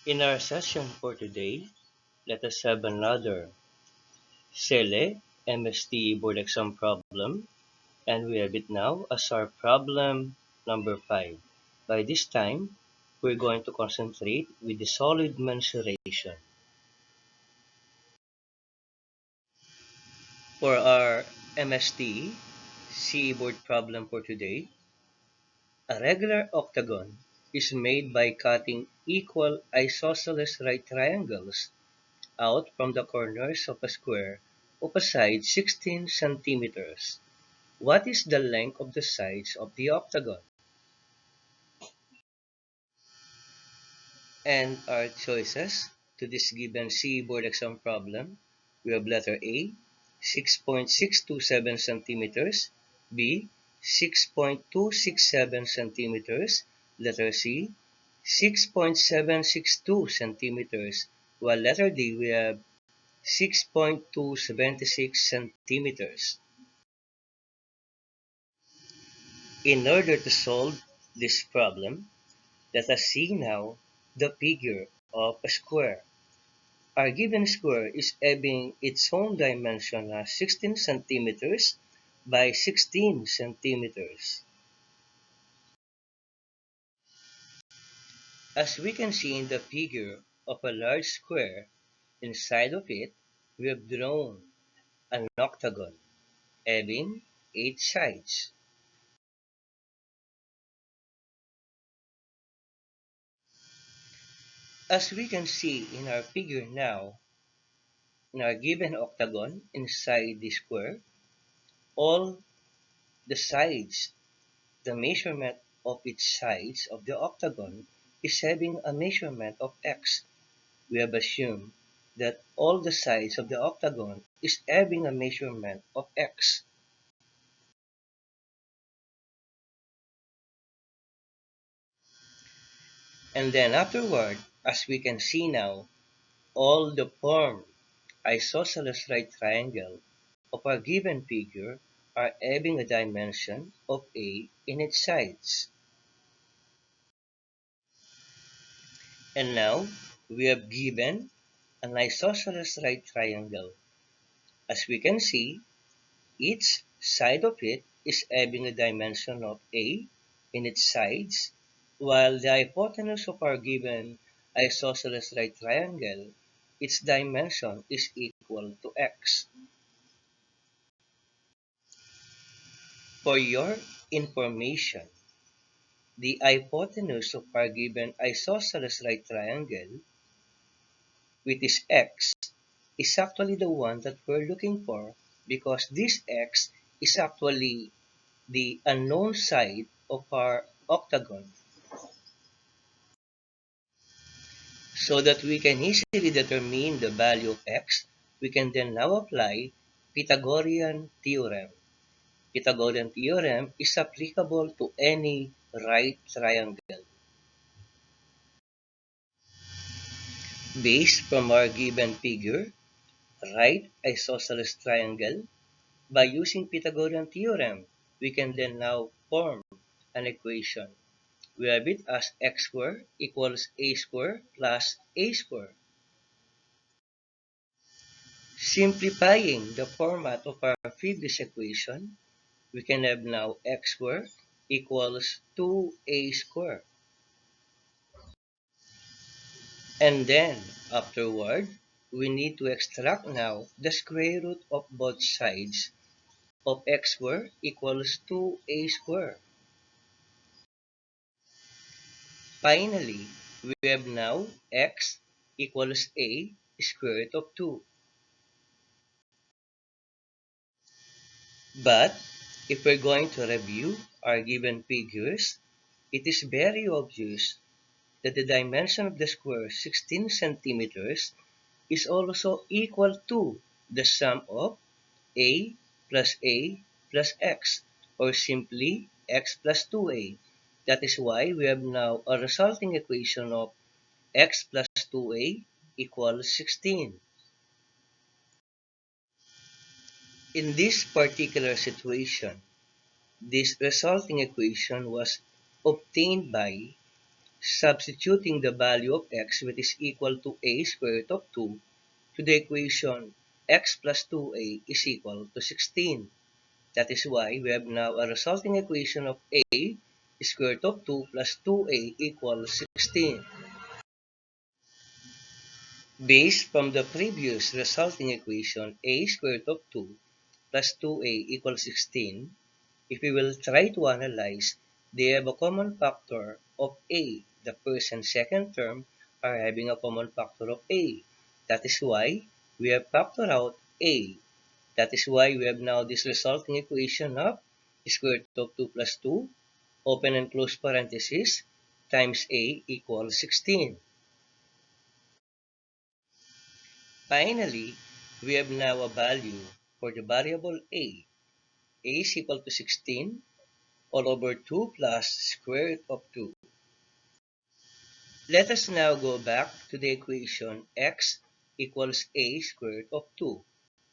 In our session for today, let us have another silly MST board exam problem, and we have it now as our problem number 5. By this time, we're going to concentrate with the solid mensuration. For our MST CE board problem for today, a regular octagon is made by cutting equal isosceles right triangles out from the corners of a square of a side 16 centimeters. What is the length of the sides of the octagon? And our choices to this given CE board exam problem, we have letter A, 6.627 centimeters, B, 6.267 centimeters, letter C, 6.762 centimeters, while letter D we have 6.276 centimeters. In order to solve this problem, let us see now the figure of a square. Our given square is having its own dimension as 16 centimeters by 16 centimeters. As we can see in the figure of a large square, inside of it we have drawn an octagon having 8 sides. As we can see in our figure now, in our given octagon inside the square, all the sides, the measurement of each sides of the octagon is having a measurement of x. We have assumed that all the sides of the octagon is having a measurement of x. And then afterward, as we can see now, all the formed isosceles right triangle of our given figure are having a dimension of a in its sides. And now we have given an isosceles right triangle. As we can see, each side of it is having a dimension of a in its sides, while the hypotenuse of our given isosceles right triangle, its dimension is equal to x. For your information, the hypotenuse of our given isosceles right triangle, which is x, is actually the one that we're looking for because this x is actually the unknown side of our octagon, so that we can easily determine the value of x. We can then now apply Pythagorean theorem. Pythagorean theorem is applicable to any right triangle. Based from our given figure, right isosceles triangle, by using Pythagorean theorem, we can then now form an equation. We have it as x squared equals a squared plus a squared. Simplifying the format of our previous equation, we can have now x squared equals 2a squared. And then, afterward, we need to extract now the square root of both sides of x squared equals 2a squared. Finally, we have now x equals a square root of 2. But if we're going to review our given figures, it is very obvious that the dimension of the square 16 centimeters is also equal to the sum of a plus x, or simply x plus 2a. That is why we have now a resulting equation of x plus 2a equals 16. In this particular situation, this resulting equation was obtained by substituting the value of x, which is equal to a square root of 2, to the equation x plus 2a is equal to 16. That is why we have now a resulting equation of a square root of 2 plus 2a equals 16. Based from the previous resulting equation a square root of 2 plus 2a equals 16, if we will try to analyze, they have a common factor of a. The first and second term are having a common factor of a. That is why we have factored out a. That is why we have now this resulting equation of square root of 2 plus 2, open and close parenthesis, times a equals 16. Finally, we have now a value for the variable a. A is equal to 16 all over 2 plus square root of 2. Let us now go back to the equation x equals a square root of 2,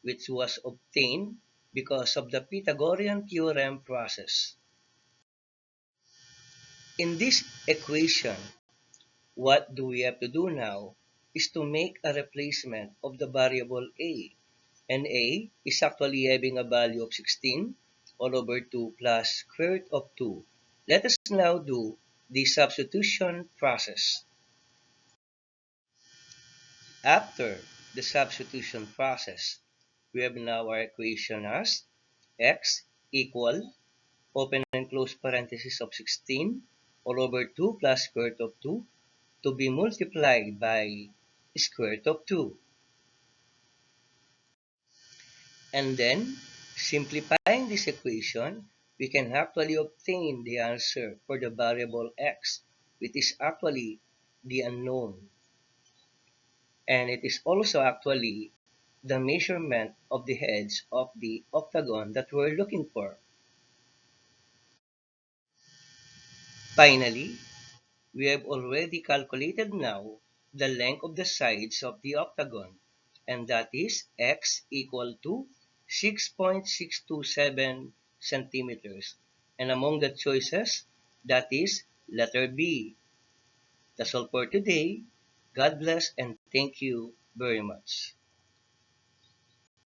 which was obtained because of the Pythagorean theorem process. In this equation, what do we have to do now is to make a replacement of the variable a. And a is actually having a value of 16 all over 2 plus square root of 2. Let us now do the substitution process. After the substitution process, we have now our equation as x equal, open and close parenthesis of 16 all over 2 plus square root of 2 to be multiplied by square root of 2. And then, simplifying this equation, we can actually obtain the answer for the variable x, which is actually the unknown. And it is also actually the measurement of the edge of the octagon that we're looking for. Finally, we have already calculated now the length of the sides of the octagon, and that is x equal to 6.627 centimeters. And among the choices, that is letter B. That's all for today. God bless and thank you very much.